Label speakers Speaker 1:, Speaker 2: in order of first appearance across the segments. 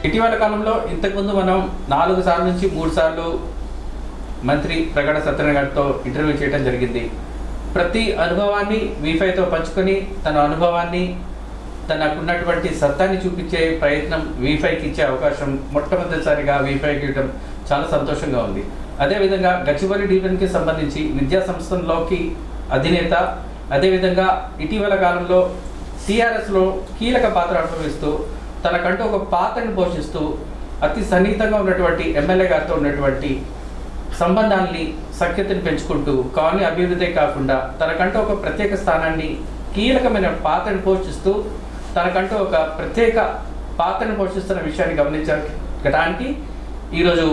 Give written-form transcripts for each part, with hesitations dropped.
Speaker 1: ఇటీవల కాలంలో ఇంతకుముందు మనం 4 సార్లు నుంచి 3 సార్లు మంత్రి ప్రగడ సత్యనారాయణ గారితో ఇంటర్వ్యూ చేయడం జరిగింది. ప్రతి అనుభవాన్ని వీఫైతో పంచుకొని తన అనుభవాన్ని తనకున్నటువంటి సత్తాన్ని చూపించే ప్రయత్నం వీఫైకి ఇచ్చే అవకాశం మొట్టమొదటిసారిగా వీఫైకి ఇవ్వడం చాలా సంతోషంగా ఉంది. అదేవిధంగా గచ్చిబౌలి డివిజన్కి సంబంధించి విద్యా సంస్థల్లోకి అధినేత, అదేవిధంగా ఇటీవల కాలంలో టీఆర్ఎస్లో కీలక పాత్ర అనుభవిస్తూ తనకంటూ ఒక పాత్రను పోషిస్తూ అతి సన్నిహితంగా ఉన్నటువంటి ఎమ్మెల్యే గారితో ఉన్నటువంటి సంబంధాన్ని సఖ్యతను పెంచుకుంటూ కాలనీ అభివృద్ధి కాకుండా తనకంటూ ఒక ప్రత్యేక స్థానాన్ని కీలకమైన పాత్రను పోషిస్తూ తనకంటూ ఒక ప్రత్యేక పాత్రను పోషిస్తున్న విషయాన్ని గమనించడానికి ఈరోజు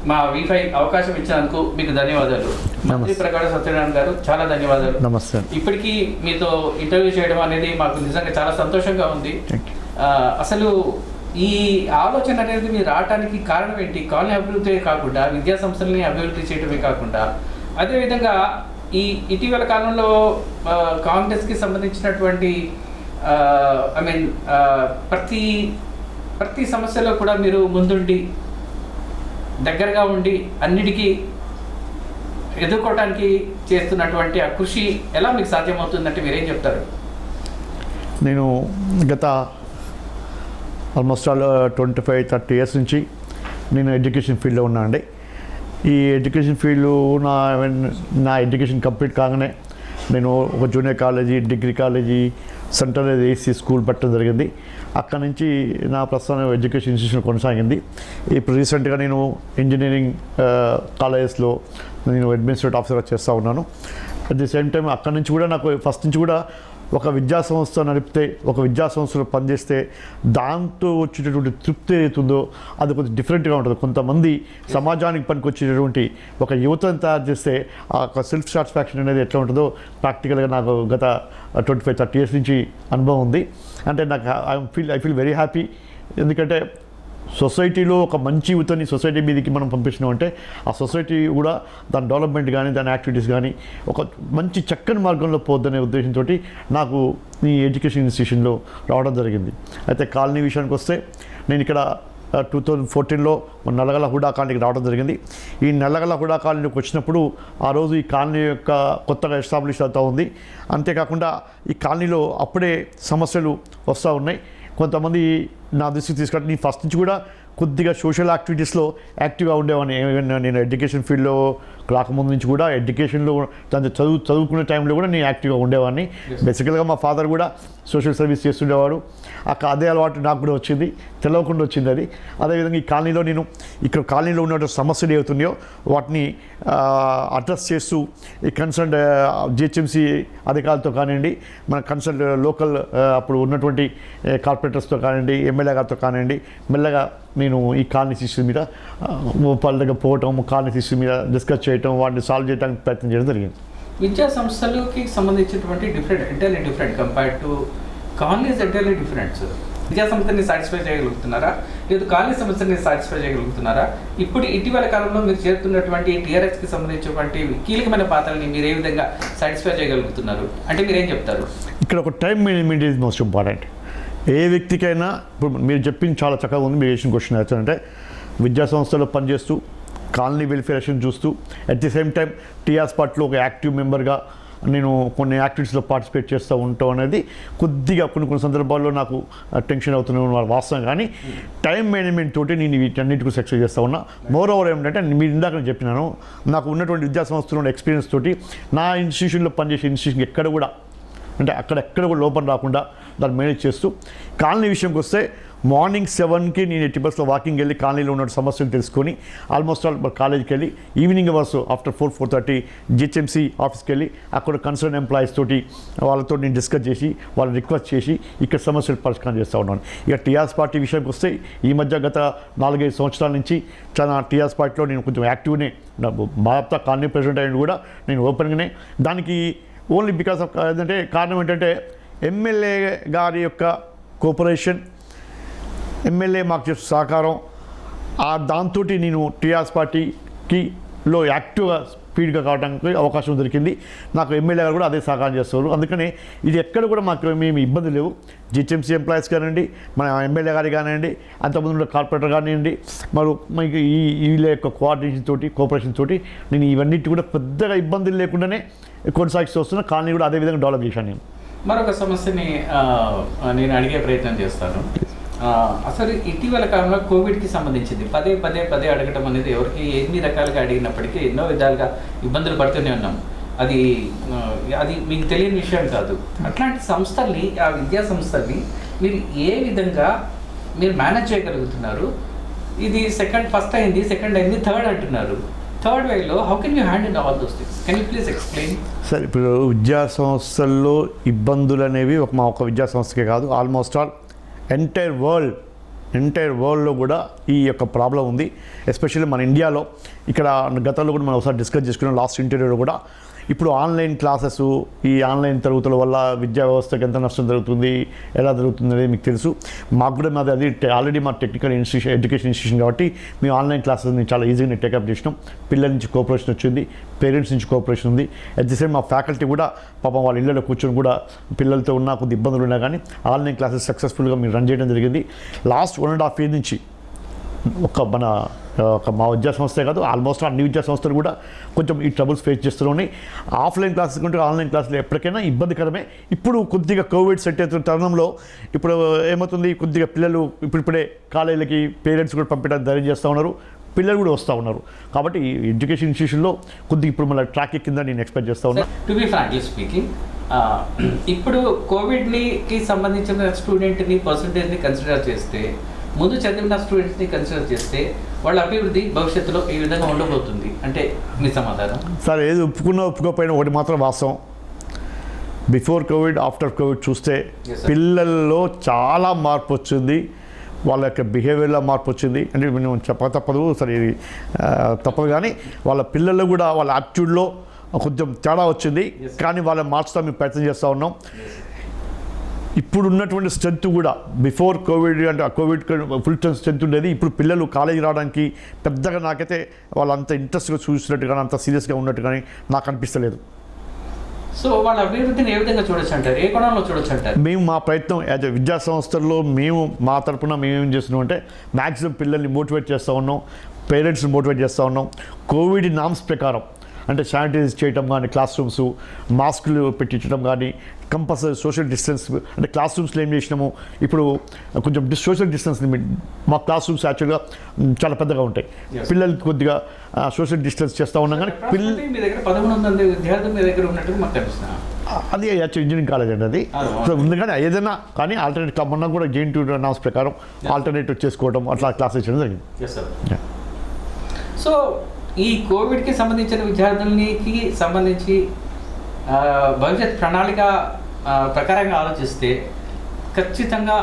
Speaker 1: మా వీఫై అవకాశం ఇచ్చినందుకు మీకు ధన్యవాదాలు. మంత్రి ప్రగడ సత్యనారాయణ గారు, చాలా ధన్యవాదాలు.
Speaker 2: నమస్తే.
Speaker 1: ఇప్పటికీ మీతో ఇంటర్వ్యూ చేయడం అనేది మాకు నిజంగా చాలా సంతోషంగా ఉంది. అసలు ఈ ఆలోచన అనేది మీరు రావడానికి కారణం ఏంటి? కాలనీ అభివృద్ధి కాకుండా విద్యా సంస్థలని అభివృద్ధి చేయడమే కాకుండా అదేవిధంగా ఈ ఇటీవల కాలంలో కాంగ్రెస్కి సంబంధించినటువంటి ప్రతి సమస్యలో కూడా మీరు ముందుండి దగ్గరగా ఉండి అన్నిటికీ ఎదుర్కోవడానికి చేస్తున్నటువంటి ఆ కృషి ఎలా మీకు సాధ్యమవుతుందంటే మీరేం చెప్తారు?
Speaker 2: నేను గత ఆల్మోస్ట్ 25-30 ఇయర్స్ నుంచి నేను ఎడ్యుకేషన్ ఫీల్డ్లో ఉన్నా అండి. ఈ ఎడ్యుకేషన్ ఫీల్డ్ నా ఎడ్యుకేషన్ కంప్లీట్ కాగానే నేను ఒక junior college, degree college, central AC school పెట్టడం జరిగింది. అక్కడ నుంచి నా ప్రస్తుతం ఎడ్యుకేషన్ ఇన్స్టిట్యూషన్ కొనసాగింది. ఇప్పుడు రీసెంట్గా నేను ఇంజనీరింగ్ కాలేజెస్లో నేను అడ్మినిస్ట్రేటివ్ ఆఫీసర్గా చేస్తూ ఉన్నాను. అట్ ది సేమ్ టైం అక్కడి నుంచి కూడా నాకు ఫస్ట్ నుంచి కూడా ఒక విద్యా సంస్థ నడిపితే, ఒక విద్యా సంస్థలో పనిచేస్తే దాంతో వచ్చేటటువంటి తృప్తి ఏదైతుందో అది కొంచెం డిఫరెంట్గా ఉంటుంది. కొంతమంది సమాజానికి పనికొచ్చేటటువంటి ఒక యువతను తయారు చేస్తే ఆ ఒక సెల్ఫ్ సాటిస్ఫాక్షన్ అనేది ఎట్లా ఉంటుందో ప్రాక్టికల్గా నాకు గత 25-30 ఇయర్స్ నుంచి అనుభవం ఉంది. అంటే నాకు ఐ ఫీల్ వెరీ హ్యాపీ. ఎందుకంటే సొసైటీలో ఒక మంచి యువతని సొసైటీ మీదకి మనం పంపించినామంటే ఆ సొసైటీ కూడా దాని డెవలప్మెంట్ కానీ దాని యాక్టివిటీస్ కానీ ఒక మంచి చక్కని మార్గంలో పోద్దనే ఉద్దేశంతో నాకు ఈ ఎడ్యుకేషన్ ఇన్స్టిట్యూషన్లో రావడం జరిగింది. అయితే కాలనీ విషయానికి వస్తే నేను ఇక్కడ 2014లో నల్లగల హుడా కాలనీకి రావడం జరిగింది. ఈ నల్లగల హుడా కాలనీకి వచ్చినప్పుడు ఆ రోజు ఈ కాలనీ యొక్క కొత్తగా ఎస్టాబ్లిష్ అవుతూ ఉంది. అంతేకాకుండా ఈ కాలనీలో అప్పుడే సమస్యలు వస్తూ ఉన్నాయి. కొంతమంది నా దృష్టికి తీసుకుంటే నేను ఫస్ట్ నుంచి కూడా కొద్దిగా సోషల్ యాక్టివిటీస్లో యాక్టివ్గా ఉండేవాడిని. నేను ఎడ్యుకేషన్ ఫీల్డ్లో రాకముందు నుంచి కూడా ఎడ్యుకేషన్లో చదువుకునే టైంలో కూడా నేను యాక్టివ్గా ఉండేవాడిని. బేసికల్గా మా ఫాదర్ కూడా సోషల్ సర్వీస్ చేస్తుండేవాడు. అదే అలవాటు నాకు కూడా వచ్చింది, తెలియకుండా వచ్చింది అది. అదేవిధంగా ఈ కాలనీలో నేను ఇక్కడ కాలనీలో ఉన్న సమస్యలు ఏవవుతున్నాయో వాటిని అడ్రస్ చేస్తూ ఈ కన్సర్న్ జిహెచ్ఎంసీ అధికారులతో కానివ్వండి, మన కన్సర్న్ లోకల్ అప్పుడు ఉన్నటువంటి కార్పొరేటర్స్తో కానివ్వండి, ఎమ్మెల్యే గారితో కానివ్వండి, మెల్లగా నేను ఈ కాలనీ ఇష్యూ మీద వాళ్ళ దగ్గర పోవటం, కాలనీ ఇష్యూ మీద డిస్కస్ చేయటం, వాటిని సాల్వ్ చేయడానికి ప్రయత్నం చేయడం జరిగింది.
Speaker 1: విద్యా సంస్థలకి సంబంధించినటువంటి entirely different compared to colonies, entirely different. విద్యా సంస్థని సాటిస్ఫై చేయగలుగుతున్నారా, లేదు కాలనీ సంస్థని సాటిస్ఫై చేయగలుగుతున్నారా? ఇప్పుడు ఇటీవల కాలంలో మీరు చేస్తున్నటువంటి టీఆర్ఎస్కి సంబంధించినటువంటి కీలకమైన పాత్రని మీరు ఏ విధంగా సాటిస్ఫై చేయగలుగుతున్నారు అంటే మీరేం చెప్తారు?
Speaker 2: ఇక్కడ ఒక time management is most important. ఏ వ్యక్తికైనా ఇప్పుడు మీరు చెప్పింది చాలా చక్కగా ఉంది. మీరు చేసిన క్వశ్చన్ అంటే విద్యా సంస్థలో పనిచేస్తూ కాలనీ వెల్ఫేరేషన్ చూస్తూ at the same time TRS పార్టీలో ఒక యాక్టివ్ మెంబర్గా నేను కొన్ని యాక్టివిటీస్లో పార్టిసిపేట్ చేస్తూ ఉంటాం అనేది కొద్దిగా కొన్ని సందర్భాల్లో నాకు టెన్షన్ అవుతున్న వాస్తవం. కానీ టైం మేనేజ్మెంట్ తోటి నేను వీటన్నిటికీ సక్సెస్ చేస్తూ ఉన్నా. మోర్ ఓవర్ ఏమిటంటే మీరు ఇందాక నేను చెప్పినాను, నాకు ఉన్నటువంటి విద్యా సంస్థలో ఎక్స్పీరియన్స్ తోటి నా ఇన్స్టిట్యూషన్లో పనిచేసే ఇన్స్టిట్యూషన్ ఎక్కడ కూడా అంటే అక్కడెక్కడ కూడా లోపం రాకుండా దాన్ని మేనేజ్ చేస్తూ కాలనీ విషయంకి వస్తే మార్నింగ్ 7కి నేను ఎట్టి బస్లో వాకింగ్ వెళ్ళి కాలనీలో ఉన్న సమస్యలు తెలుసుకొని ఆల్మోస్ట్ ఆల్ కాలేజీకి వెళ్ళి ఈవినింగ్ అవర్స్ ఆఫ్టర్ 4-4:30 జిహెచ్ఎంసీ ఆఫీస్కి వెళ్ళి అక్కడ కన్సర్న్ ఎంప్లాయీస్ తోటి వాళ్ళతో నేను డిస్కస్ చేసి వాళ్ళని రిక్వెస్ట్ చేసి ఇక్కడ సమస్యలు పరిష్కారం చేస్తూ ఉన్నాను. ఇక టీఆర్ఎస్ పార్టీ విషయానికి వస్తే ఈ మధ్య గత 4-5 సంవత్సరాల నుంచి చాలా టీఆర్ఎస్ పార్టీలో నేను కొంచెం యాక్టివ్నే భారత కాలనీ ప్రెసిడెంట్ అయిన కూడా నేను ఓపెన్గానే దానికి ఓన్లీ బికాస్ ఆఫ్ ఏంటంటే కారణం ఏంటంటే ఎమ్మెల్యే గారి యొక్క కోఆపరేషన్, ఎమ్మెల్యే మాకు చేసే సహకారం, దాంతో నేను టీఆర్ఎస్ పార్టీలో యాక్టివ్గా ఫీడ్గా కావడానికి అవకాశం దొరికింది. నాకు ఎమ్మెల్యే గారు కూడా అదే సహకారం చేస్తారు. అందుకని ఇది ఎక్కడ కూడా మాకు మేము ఇబ్బంది లేవు. జిహెచ్ఎంసీ ఎంప్లాయీస్ కానివ్వండి, మన ఎమ్మెల్యే గారి కానివ్వండి, అంతకుముందు కార్పొరేటర్ కానివ్వండి, మరి మీకు వీళ్ళ యొక్క కోఆర్డినేషన్ తోటి, కోఆపరేషన్ తోటి నేను ఇవన్నిటి కూడా పెద్దగా ఇబ్బందులు లేకుండానే కొనసాగిస్తూ వస్తున్నా. కానీ కూడా అదే విధంగా డెవలప్ చేశాను నేను.
Speaker 1: మరొక సమస్యని నేను అడిగే ప్రయత్నం చేస్తాను. అసలు ఇటీవల కాలంలో కోవిడ్కి సంబంధించింది పదే అడగటం అనేది ఎవరికి ఎన్ని రకాలుగా అడిగినప్పటికీ ఎన్నో విధాలుగా ఇబ్బందులు పడుతూనే ఉన్నాం. అది మీకు తెలియని విషయం కాదు. అట్లాంటి సంస్థల్ని, ఆ విద్యా సంస్థల్ని మీరు ఏ విధంగా మీరు మేనేజ్ చేయగలుగుతున్నారు? ఇది ఫస్ట్ అయింది, సెకండ్ అయింది, థర్డ్ అంటున్నారు. థర్డ్ వేలో how can you handle all those things? Can you please explain?
Speaker 2: Sir, ఇప్పుడు విద్యా సంస్థల్లో ఇబ్బందులు అనేవి మా ఒక విద్యా సంస్థకే కాదు, ఆల్మోస్ట్ ఆల్ ఎంటైర్ వరల్డ్లో కూడా ఈ యొక్క ప్రాబ్లం ఉంది. ఎస్పెషల్లీ మన ఇండియాలో. ఇక్కడ గతంలో కూడా మనం ఒకసారి డిస్కస్ చేసుకున్నాం లాస్ట్ ఇంటర్వ్యూలో కూడా. ఇప్పుడు ఆన్లైన్ క్లాసెస్, ఈ ఆన్లైన్ తరగతుల వల్ల విద్యా వ్యవస్థకి ఎంత నష్టం జరుగుతుంది, ఎలా జరుగుతుంది అనేది మీకు తెలుసు. మాకు కూడా మాది అది ఆల్రెడీ మా టెక్నికల్ ఎడ్యుకేషన్ ఇన్స్టిట్యూషన్ కాబట్టి మేము ఆన్లైన్ క్లాసెస్ని చాలా ఈజీగా టేకప్ చేసినాం. పిల్లల నుంచి కోఆపరేషన్ వచ్చింది, పేరెంట్స్ నుంచి కోఆపరేషన్ ఉంది. అట్ ది సేమ్ మా ఫ్యాకల్టీ కూడా పాపం వాళ్ళ ఇళ్ళలో కూర్చొని కూడా పిల్లలతో ఉన్న కొద్ది ఇబ్బందులు ఉన్నా కానీ ఆన్లైన్ క్లాసెస్ సక్సెస్ఫుల్గా మేము రన్ చేయడం జరిగింది. లాస్ట్ 1.5 years నుంచి మా విద్యా సంస్థే కాదు, ఆల్మోస్ట్ అన్ని విద్యా సంస్థలు కూడా కొంచెం ఈ ట్రబుల్స్ ఫేస్ చేస్తున్నాయి. ఆఫ్లైన్ క్లాసెస్ కంటే ఆన్లైన్ క్లాసులు ఎప్పటికైనా ఇబ్బందికరమే. ఇప్పుడు కొద్దిగా కోవిడ్ సెట్ అవుతున్న తరుణంలో ఇప్పుడు ఏమవుతుంది, కొద్దిగా పిల్లలు ఇప్పుడిప్పుడే కాలేజీలకి పేరెంట్స్ కూడా పంపించడానికి ధైర్యం చేస్తూ ఉన్నారు, పిల్లలు కూడా వస్తూ ఉన్నారు. కాబట్టి ఎడ్యుకేషన్ ఇన్స్టిట్యూషన్లో కొద్దిగా ఇప్పుడు మళ్ళీ ట్రాక్ కింద నేను ఎక్స్పెక్ట్ చేస్తూ ఉన్నాను.
Speaker 1: టు బి ఫ్రాంక్లీ స్పీకింగ్, ఇప్పుడు కోవిడ్కి సంబంధించిన స్టూడెంట్ని పర్సంటేజ్ని కన్సిడర్ చేస్తే, ముందు చదివిన స్టూడెంట్స్ని కన్సిడర్ చేస్తే వాళ్ళ అభివృద్ధి భవిష్యత్తులో ఈ విధంగా ఉండబోతుంది అంటే మీ సమాధానం?
Speaker 2: సార్, ఏది ఒప్పుకోకపోయినా ఒకటి మాత్రం వాస్తవం. బిఫోర్ కోవిడ్, ఆఫ్టర్ కోవిడ్ చూస్తే పిల్లల్లో చాలా మార్పు వచ్చింది. వాళ్ళ యొక్క బిహేవియర్లో మార్పు వచ్చింది. అంటే మేము తప్పదు సరే, తప్పదు. కానీ వాళ్ళ పిల్లలు కూడా వాళ్ళ యాటిట్యూడ్లో కొంచెం తేడా వచ్చింది. కానీ వాళ్ళని మార్చుతా మేము ప్రయత్నం చేస్తూ ఉన్నాం. ఇప్పుడు ఉన్నటువంటి స్ట్రెంత్ కూడా బిఫోర్ కోవిడ్ అంటే కోవిడ్ ఫుల్ స్ట్రెంత్ ఉండేది. ఇప్పుడు పిల్లలు కాలేజీ రావడానికి పెద్దగా నాకైతే వాళ్ళంత ఇంట్రెస్ట్గా చూసినట్టు కానీ, అంత సీరియస్గా ఉన్నట్టు కానీ నాకు అనిపిస్తలేదు.
Speaker 1: సో వాళ్ళ అభివృద్ధిని ఏ విధంగా చూడొచ్చు అంటారు? ఏ కోణంలో చూడొచ్చు అంటారు?
Speaker 2: మేము మా ప్రయత్నం యాజ్ ఎ విద్యా సంస్థల్లో మా తరపున మేమేం చేస్తున్నాం అంటే మ్యాక్సిమం పిల్లల్ని మోటివేట్ చేస్తూ ఉన్నాం, పేరెంట్స్ని మోటివేట్ చేస్తూ ఉన్నాం. కోవిడ్ నామ్స్ ప్రకారం అంటే శానిటైజ్ చేయడం కానీ, క్లాస్ రూమ్స్ మాస్కులు పెట్టించడం కానీ, కంపల్సరీ సోషల్ డిస్టెన్స్ అంటే క్లాస్ రూమ్స్లో ఏం చేసినాము, ఇప్పుడు కొంచెం సోషల్ డిస్టెన్స్ మా క్లాస్ రూమ్స్ యాక్చువల్గా చాలా పెద్దగా ఉంటాయి. పిల్లలకి కొద్దిగా సోషల్ డిస్టెన్స్ చేస్తూ ఉన్నాం. కానీ
Speaker 1: మీ దగ్గర 1100 విద్యార్థులు మీ దగ్గర ఉన్నట్టు మాకు తెలుస్తుంది.
Speaker 2: అది యాక్చువల్ ఇంజనీరింగ్ కాలేజ్ అండి అది. సో ఉంది కానీ ఏదైనా కానీ ఆల్టర్నేట్ మొన్న కూడా JNT నామ్స్ ప్రకారం ఆల్టర్నేటివ్ చేసుకోవడం అట్లా క్లాసెస్ చేయడం జరిగింది.
Speaker 1: సో ఈ కోవిడ్కి సంబంధించిన విద్యార్థులకి సంబంధించి భవిష్యత్ ప్రణాళిక ప్రకారంగా ఆలోచిస్తే ఖచ్చితంగా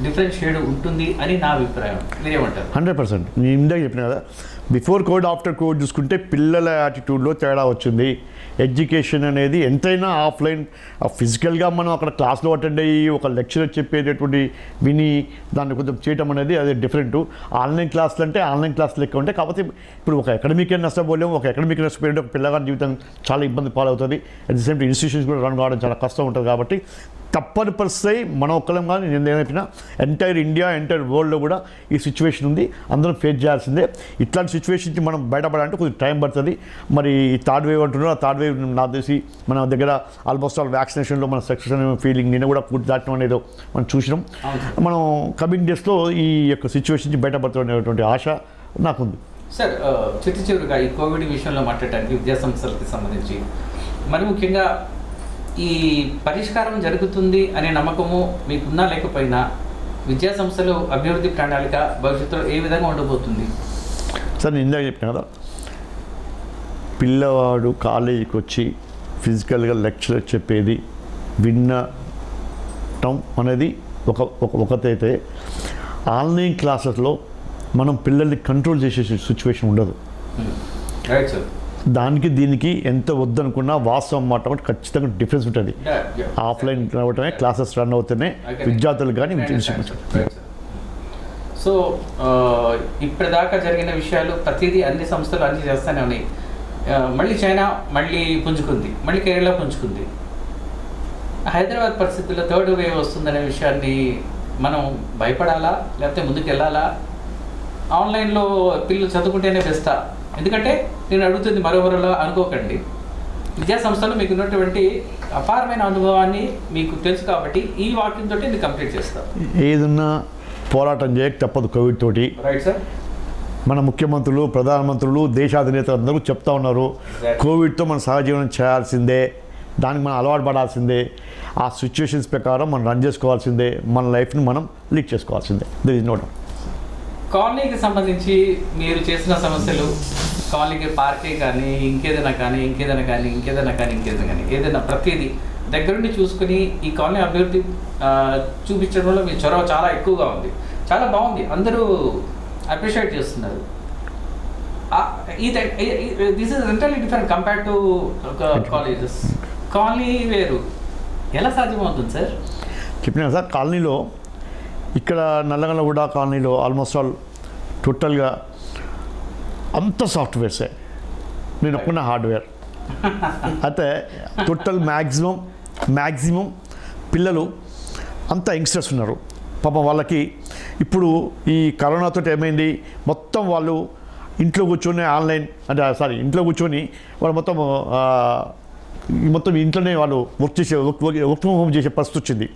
Speaker 1: డిఫరెన్షియేట్ ఉంటుంది అని నా అభిప్రాయం. మీరేమంటారు?
Speaker 2: 100%. నేను ఇందాక చెప్పిన కదా, బిఫోర్ కోవిడ్, ఆఫ్టర్ కోవిడ్ చూసుకుంటే పిల్లల యాటిట్యూడ్లో తేడా వచ్చింది. ఎడ్యుకేషన్ అనేది ఎంతైనా ఆఫ్లైన్ ఫిజికల్గా మనం అక్కడ క్లాస్లో అటెండ్ అయ్యి ఒక లెక్చరర్ చెప్పేటటువంటి విని దాన్ని కొంచెం చేయటం అనేది అది డిఫరెంట్. ఆన్లైన్ క్లాసులు అంటే ఆన్లైన్ క్లాసులు లెక్క ఉంటాయి. కాకపోతే ఇప్పుడు ఒక అకాడమిక్ నష్టపోలేము, ఒక అకాడమిక్ నష్టపోయింటే ఒక పిల్లగారి జీవితం చాలా ఇబ్బంది పాలవుతుంది. At the same time institutions కూడా రన్ కావడం చాలా కష్టం ఉంటుంది. కాబట్టి తప్పని పరిస్థితి మనం ఒక్కలం కానీ నేను ఏమైనా ఎంటైర్ ఇండియా, ఎంటైర్ వరల్డ్లో కూడా ఈ సిచ్యువేషన్ ఉంది. అందరం ఫేస్ చేయాల్సిందే. ఇట్లాంటి సిచ్యువేషన్ నుంచి మనం బయటపడాలంటే కొంచెం టైం పడుతుంది. మరి ఈ థర్డ్ వేవ్ అంటున్నారు, ఆ థర్డ్ వేవ్ నాకు తెలిసి మన దగ్గర ఆల్మోస్ట్ ఆల్ వ్యాక్సినేషన్లో మన సక్సెస్ అనే ఫీలింగ్ నిన్న కూడా పూర్తి దాటం అనేది మనం చూసినాం. మనం కమింగ్ డేస్లో ఈ యొక్క సిచ్యువేషన్ నుంచి బయటపడుతున్నటువంటి ఆశ నాకుంది.
Speaker 1: సార్, చివరిగా ఈ కోవిడ్ విషయంలో మాట్లాడటానికి విద్యా సంస్థలకి సంబంధించి మరి ముఖ్యంగా ఈ పరిష్కారం జరుగుతుంది అనే నమ్మకము మీకున్నా లేకపోయినా విద్యా సంస్థలు అభివృద్ధి ప్రణాళిక భవిష్యత్తులో ఏ విధంగా ఉండబోతుంది?
Speaker 2: సార్, నేను ఇందాక చెప్పిన కదా, పిల్లవాడు కాలేజీకి వచ్చి ఫిజికల్గా లెక్చరర్ చెప్పేది వినటం అనేది ఒకటైతే, ఆన్లైన్ క్లాసెస్లో మనం పిల్లల్ని కంట్రోల్ చేసే సిచ్యువేషన్ ఉండదు.
Speaker 1: Right sir.
Speaker 2: దానికి దీనికి ఎంత వద్దనుకున్నా వాస్తవం మాట ఖచ్చితంగా డిఫరెన్స్ ఉంటుంది. ఆఫ్లైన్ రావటమే క్లాసెస్ రన్ అవుతున్నాయి విద్యార్థులు కానీ.
Speaker 1: సో ఇప్పటిదాకా జరిగిన విషయాలు ప్రతిదీ అన్ని సంస్థలు అన్ని చేస్తూనే ఉన్నాయి. మళ్ళీ చైనా మళ్ళీ పుంజుకుంది, మళ్ళీ కేరళ పుంజుకుంది. హైదరాబాద్ పరిస్థితుల్లో థర్డ్ వేవ్ వస్తుందనే విషయాన్ని మనం భయపడాలా, లేకపోతే ముందుకు వెళ్ళాలా? ఆన్లైన్లో పిల్లలు చదువుకుంటేనే బెస్టా? ఎందుకంటే నేను అడుగుతుంది మరోవరలో అనుకోకండి, విద్యా సంస్థలో మీకు ఉన్నటువంటి అపారమైన అనుభవాన్ని మీకు తెలుసు కాబట్టి ఈ వాక్యంతో నేను కంప్లీట్ చేస్తాను.
Speaker 2: ఏదన్నా పోరాటం చేయక తప్పదు కోవిడ్ తోటి.
Speaker 1: Right sir.
Speaker 2: మన ముఖ్యమంత్రులు, ప్రధానమంత్రులు, దేశాధినేతలు అందరూ చెప్తా ఉన్నారు, కోవిడ్తో మనం సహజీవనం చేయాల్సిందే, దానికి మనం అలవాటు పడాల్సిందే, ఆ సిచ్యువేషన్స్ ప్రకారం మనం రన్ చేసుకోవాల్సిందే, మన లైఫ్ని మనం లీడ్ చేసుకోవాల్సిందే. There is no doubt.
Speaker 1: కాలనీకి సంబంధించి మీరు చేసిన సమస్యలు, కాలనీకి పార్కే కానీ ఇంకేదైనా కానీ ఏదైనా ప్రతిదీ దగ్గరుండి చూసుకుని ఈ కాలనీ అభివృద్ధి చూపించడంలో మీ చొరవ చాలా ఎక్కువగా ఉంది. చాలా బాగుంది, అందరూ అప్రిషియేట్ చేస్తున్నారు. This is entirely different compared to colleges. Colony వేరు, ఎలా సాధ్యమవుతుంది సార్?
Speaker 2: చెప్పినా సార్, కాలనీలో ఇక్కడ నల్లగొండ కాలనీలో ఆల్మోస్ట్ ఆల్ టోటల్గా అంత సాఫ్ట్వేర్సే, నేను ఒప్పుకున్న హార్డ్వేర్. అయితే టోటల్ మ్యాక్సిమం పిల్లలు అంతా యంగ్స్టర్స్ ఉన్నారు. పాపం వాళ్ళకి ఇప్పుడు ఈ కరోనాతో ఏమైంది, మొత్తం వాళ్ళు ఇంట్లో కూర్చొని ఇంట్లో కూర్చొని వాళ్ళు మొత్తం ఇంట్లోనే వాళ్ళు వర్క్ ఫ్రమ్ హోమ్ చేసే పరిస్థితి వచ్చింది.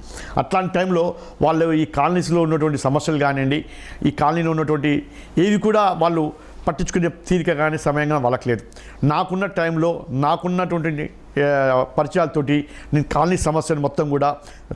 Speaker 2: అట్లాంటి టైంలో వాళ్ళు ఈ కాలనీస్లో ఉన్నటువంటి సమస్యలు కానివ్వండి, ఈ కాలనీలో ఉన్నటువంటి ఏవి కూడా వాళ్ళు పట్టించుకునే తీరిక కానీ సమయం కానీ వాళ్ళకి లేదు. నాకున్న టైంలో నాకున్నటువంటి పరిచయాలతోటి నేను కాలనీ సమస్యలు మొత్తం కూడా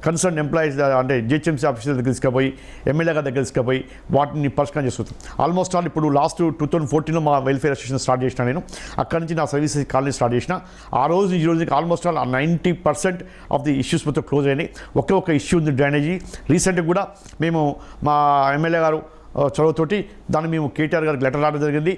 Speaker 2: కన్సర్న్ ఎంప్లాయీస్ అంటే జిహెచ్ఎంసీ ఆఫీసర్ దగ్గర తీసుకుపోయి, ఎమ్మెల్యే గారి దగ్గర తీసుకుపోయి వాటిని పరిష్కారం చేస్తున్నాను. ఆల్మోస్ట్ ఆల్ ఇప్పుడు లాస్ట్ 2014లో మా వెల్ఫేర్ అసోసియేషన్ స్టార్ట్ చేసిన నేను. అక్కడి నుంచి నా సర్వీసెస్ కాలనీ స్టార్ట్ చేసిన. ఆ రోజు ఈ రోజుకి almost all 90% of the issues మొత్తం క్లోజ్ అయినాయి. ఒకే ఇష్యూ ఉంది, డ్రైనేజీ. రీసెంట్గా కూడా మేము మా ఎమ్మెల్యే గారు చొరవతోటి దాన్ని మేము కేటీఆర్ గారికి లెటర్ రావడం జరిగింది.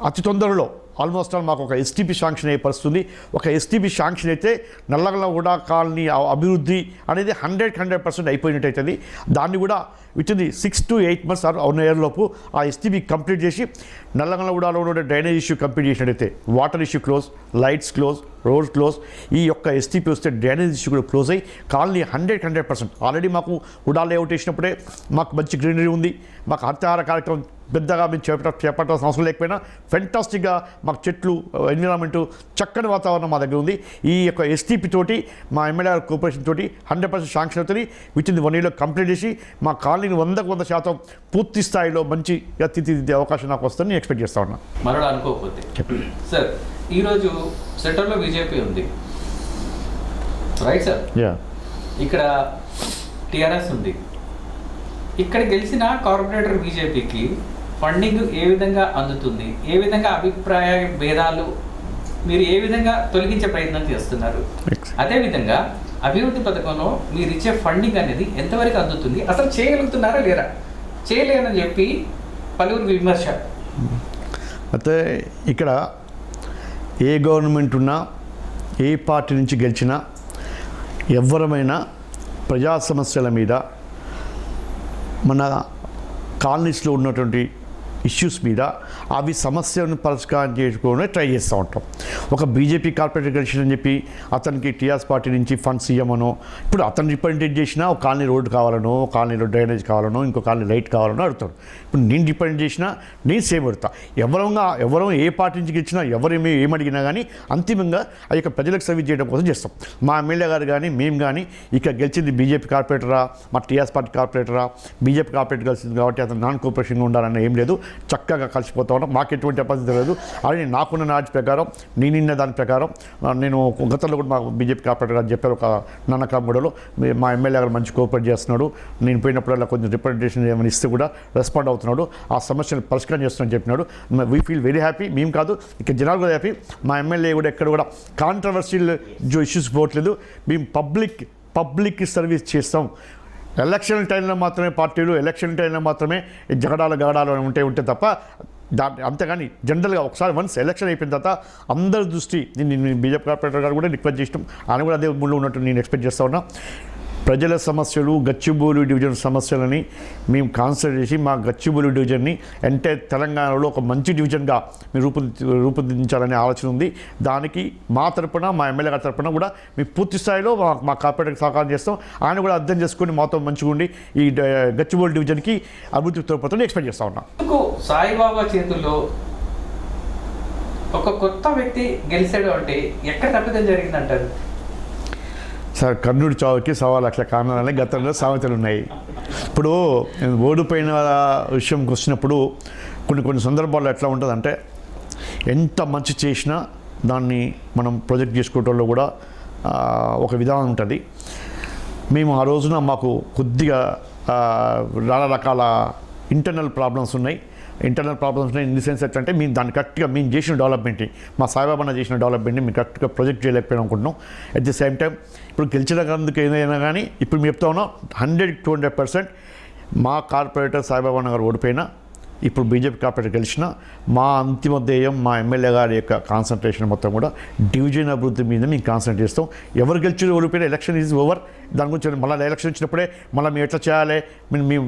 Speaker 2: అతి తొందరలో ఆల్మోస్ట్ ఆల్ మాకు ఒక ఎస్టీపీ శాంక్షన్ అయ్యే పరిస్థితుంది. ఒక ఎస్టీపీ శాంక్షన్ అయితే నల్లగొండ కాలనీ అభివృద్ధి అనేది 100% అయిపోయినట్టయితుంది. దాన్ని కూడా with in the 6 to 8 months అవున ఇయర్లోపు ఆ ఎస్టీపీ కంప్లీట్ చేసి నల్లగొండలో ఉన్న డ్రైనేజ్ ఇష్యూ కంప్లీట్ చేసినట్టయితే water issue close, lights close, road close. ఈ యొక్క ఎస్టీపీ వస్తే డ్రైనేజ్ ఇష్యూ కూడా క్లోజ్ అయ్యి కాలనీ 100% ఆల్రెడీ మాకు ఉడా లేఅవుట్ వేసినప్పుడే మాకు మంచి గ్రీనరీ ఉంది. మాకు హరితహార కార్యక్రమం పెద్దగా మేము చేపట్టాల్సిన అవసరం లేకపోయినా ఫెంటాస్టిక్గా మాకు చెట్లు, ఎన్విరాన్మెంటు, చక్కని వాతావరణం మా దగ్గర ఉంది. ఈ యొక్క ఎస్టీపీ తోటి మా ఎమ్మెల్యే కోఆపరేషన్ తోటి 100% శాంక్షన్ అవుతుంది. విత్ ఇన్ 1 yearలో కంప్లీట్ చేసి మా కాలనీని 100% పూర్తి స్థాయిలో మంచిగా తీర్చిదిద్దే అవకాశం నాకు వస్తుందని నేను ఎక్స్పెక్ట్ చేస్తా ఉన్నా.
Speaker 1: మరో అనుకోకపోతే సార్, ఈరోజు సెంటర్లో బీజేపీ ఉంది, రైట్ సార్? ఇక్కడ టీఆర్ఎస్ ఉంది. ఇక్కడ గెలిచిన కార్పొరేటర్ బీజేపీకి ఫండింగ్ ఏ విధంగా అందుతుంది? ఏ విధంగా అభిప్రాయ భేదాలు మీరు ఏ విధంగా తొలగించే ప్రయత్నం చేస్తున్నారు? అదేవిధంగా అభివృద్ధి పథకంలో మీరు ఇచ్చే ఫండింగ్ అనేది ఎంతవరకు అందుతుంది? అసలు చేయగలుగుతున్నారా లేరా? చేయలేనని చెప్పి పలువురు విమర్శ.
Speaker 2: అయితే ఇక్కడ ఏ గవర్నమెంట్ ఉన్నా, ఏ పార్టీ నుంచి గెలిచినా, ఎవరమైనా ప్రజా సమస్యల మీద, మన కాలనీస్లో ఉన్నటువంటి ఇష్యూస్ మీద అవి సమస్యలను పరిష్కారం చేసుకోవడానికి ట్రై చేస్తూ ఉంటాం. ఒక బీజేపీ కార్పొరేటర్ గెలిచిందని చెప్పి అతనికి టీఆర్ఎస్ పార్టీ నుంచి ఫండ్స్ ఇవ్వమనో, ఇప్పుడు అతను రిప్రజెంటేట్ చేసినా ఒక కాలనీ రోడ్డు కావాలనో, ఒక కాలనీలో డ్రైనేజ్ కావాలనో, ఇంకో కాలనీ లైట్ కావాలనో అడుగుతాడు. ఇప్పుడు నేను రిప్రజెంట్ చేసినా నేను సేమ్ అడుగుతా. ఎవరో ఏ పార్టీ నుంచి గెలిచినా ఏమడిగినా కానీ అంతిమంగా ఆ యొక్క ప్రజలకు సర్వీస్ చేయడం కోసం చేస్తాం. మా ఎమ్మెల్యే గారు కానీ మేము కానీ ఇక్కడ గెలిచింది బీజేపీ కార్పొరేటరా, మా టీఆర్ఎస్ పార్టీ కార్పొరేటరా, బీజేపీ కార్పొరేటర్ కలిసింది కాబట్టి అతను నాన్ కోఆపరేషన్గా ఉండాలన్న ఏం లేదు. చక్కగా కలిసిపోతా ఉన్నాం. మాకు ఎటువంటి అపరిస్థితి లేదు. అది నాకున్న నాలెడ్జ్ ప్రకారం, నేనున్న దాని ప్రకారం నేను గతంలో కూడా మా బీజేపీ కార్పొరేటర్ గారు చెప్పారు, ఒక నన్నకామగూడలో మా ఎమ్మెల్యే గారు మంచి కోఆపరేట్ చేస్తున్నాడు, నేను పోయినప్పుడల్లా కొంచెం రిప్రజెంటేషన్ ఏమైనా ఇస్తే కూడా రెస్పాండ్ అవుతున్నాడు, ఆ సమస్యను పరిష్కారం చేస్తున్నాడని చెప్పినాడు. We feel very happy. మేము కాదు, ఇక్కడ జనాలు కూడా హ్యాపీ. మా ఎమ్మెల్యే కూడా ఎక్కడ కూడా కాంట్రవర్షియల్ ఇష్యూస్ పోవట్లేదు. మేము పబ్లిక్ సర్వీస్ చేస్తాం. ఎలక్షన్ టైంలో మాత్రమే పార్టీలు, ఎలక్షన్ టైంలో మాత్రమే గగడాలు ఉంటే తప్ప అంతేగాని జనరల్గా ఒకసారి వన్స్ ఎలక్షన్ అయిపోయిన తర్వాత అందరి దృష్టి, నేను బీజేపీ కార్పొరేటర్ గారు కూడా రిక్వెస్ట్ చేసినాం, ఆయన కూడా అదే మూడ్లో ఉన్నట్టు నేను ఎక్స్పెక్ట్ చేస్తూ ఉన్నా. ప్రజల సమస్యలు, గచ్చిబౌలి డివిజన్ సమస్యలని మేము కాన్సన్ట్రేట్ చేసి మా గచ్చిబౌలి డివిజన్ని ఎంటైర్ తెలంగాణలో ఒక మంచి డివిజన్గా మేము రూపొందించాలనే ఆలోచన ఉంది. దానికి మా తరపున, మా ఎమ్మెల్యే గారి తరపున కూడా మేము పూర్తి స్థాయిలో మా కార్పొరేటర్కి సహకారం చేస్తాం. ఆయన కూడా అర్థం చేసుకొని మాతో మంచిగా ఉండి ఈ గచ్చిబౌలి డివిజన్కి అభివృద్ధి తోడ్పడుతుందని ఎక్స్పెక్ట్ చేస్తూ ఉన్నాం.
Speaker 1: సాయిబాబా చేతుల్లో ఒక కొత్త వ్యక్తి గెలిచాడు అంటే ఎక్కడ తప్పిదం జరిగిందంటారు?
Speaker 2: సార్, కర్ణుడి చావుకి 1,00,000 కారణాలని గతంలో సామెతలు ఉన్నాయి. ఇప్పుడు ఓడిపోయిన విషయంకి వచ్చినప్పుడు కొన్ని సందర్భాల్లో ఎట్లా ఉంటుందంటే, ఎంత మంచి చేసినా దాన్ని మనం ప్రొజెక్ట్ చేసుకోవడంలో కూడా ఒక విధానం ఉంటుంది. మేము ఆ రోజున మాకు కొద్దిగా రకరకాల ఇంటర్నల్ ప్రాబ్లమ్స్ ఉన్నాయి. ఇన్ ది సెన్స్ ఎట్లంటే మేము దాన్ని కరెక్ట్గా మేము చేసిన డెవలప్మెంట్ని, మా సాయిబాబా చేసిన డెవలప్మెంట్ని మేము కరెక్ట్గా ప్రొజెక్ట్ చేయలేకపోయినా అనుకుంటున్నాం. అట్ ది సేమ్ టైం ఇప్పుడు గెలిచినందుకు ఏదైనా కానీ ఇప్పుడు మేము చెప్తా ఉన్నాం 100-200% మా కార్పొరేటర్ సాయిబాబా గారు ఓడిపోయినా, ఇప్పుడు బీజేపీ కార్పొరేటర్ గెలిచిన మా అంతిమ ధ్యేయం, మా ఎమ్మెల్యే గారి యొక్క కాన్సన్ట్రేషన్ మొత్తం కూడా డివిజన్ అభివృద్ధి మీద మేము కాన్సన్ట్రేట్ చేస్తాం. ఎవరు గెలిచి ఓడిపోయినా ఎలక్షన్ ఈజ్ ఓవర్. దాని గురించి మళ్ళీ ఎలక్షన్ వచ్చినప్పుడే మళ్ళీ మేము ఎట్లా చేయాలి,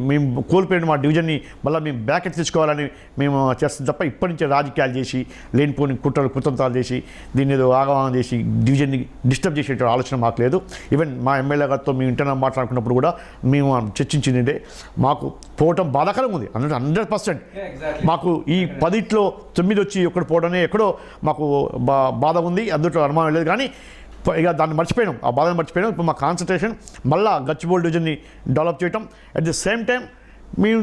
Speaker 2: మేము కోల్పోయిన మా డివిజన్ని మళ్ళీ మేము బ్యాకెట్ తెచ్చుకోవాలని మేము చేస్తాం తప్ప ఇప్పటి నుంచే రాజకీయాలు చేసి లేనిపోని కుతంత్రాలు చేసి దీన్ని ఏదో ఆగమనం చేసి డివిజన్ని డిస్టర్బ్ చేసే ఆలోచన మాకు లేదు. ఈవెన్ మా ఎమ్మెల్యే గారితో మేము ఇంటర్నల్ మాట్లాడుకున్నప్పుడు కూడా మేము చర్చించిందే మాకు పోవటం బాధాకరంగా ఉంది. 100% మాకు ఈ 10లో 9 వచ్చి ఎక్కడ పోవడమే ఎక్కడో మాకు బాధ ఉంది. అందులో అనుమానం లేదు. కానీ ఇక దాన్ని మర్చిపోయినాం, ఆ బాధను మర్చిపోయినాం. ఇప్పుడు మా కాన్సన్ట్రేషన్ మళ్ళీ గచ్చిబౌలి డివిజన్ని డెవలప్ చేయటం. అట్ ది సేమ్ టైం మేము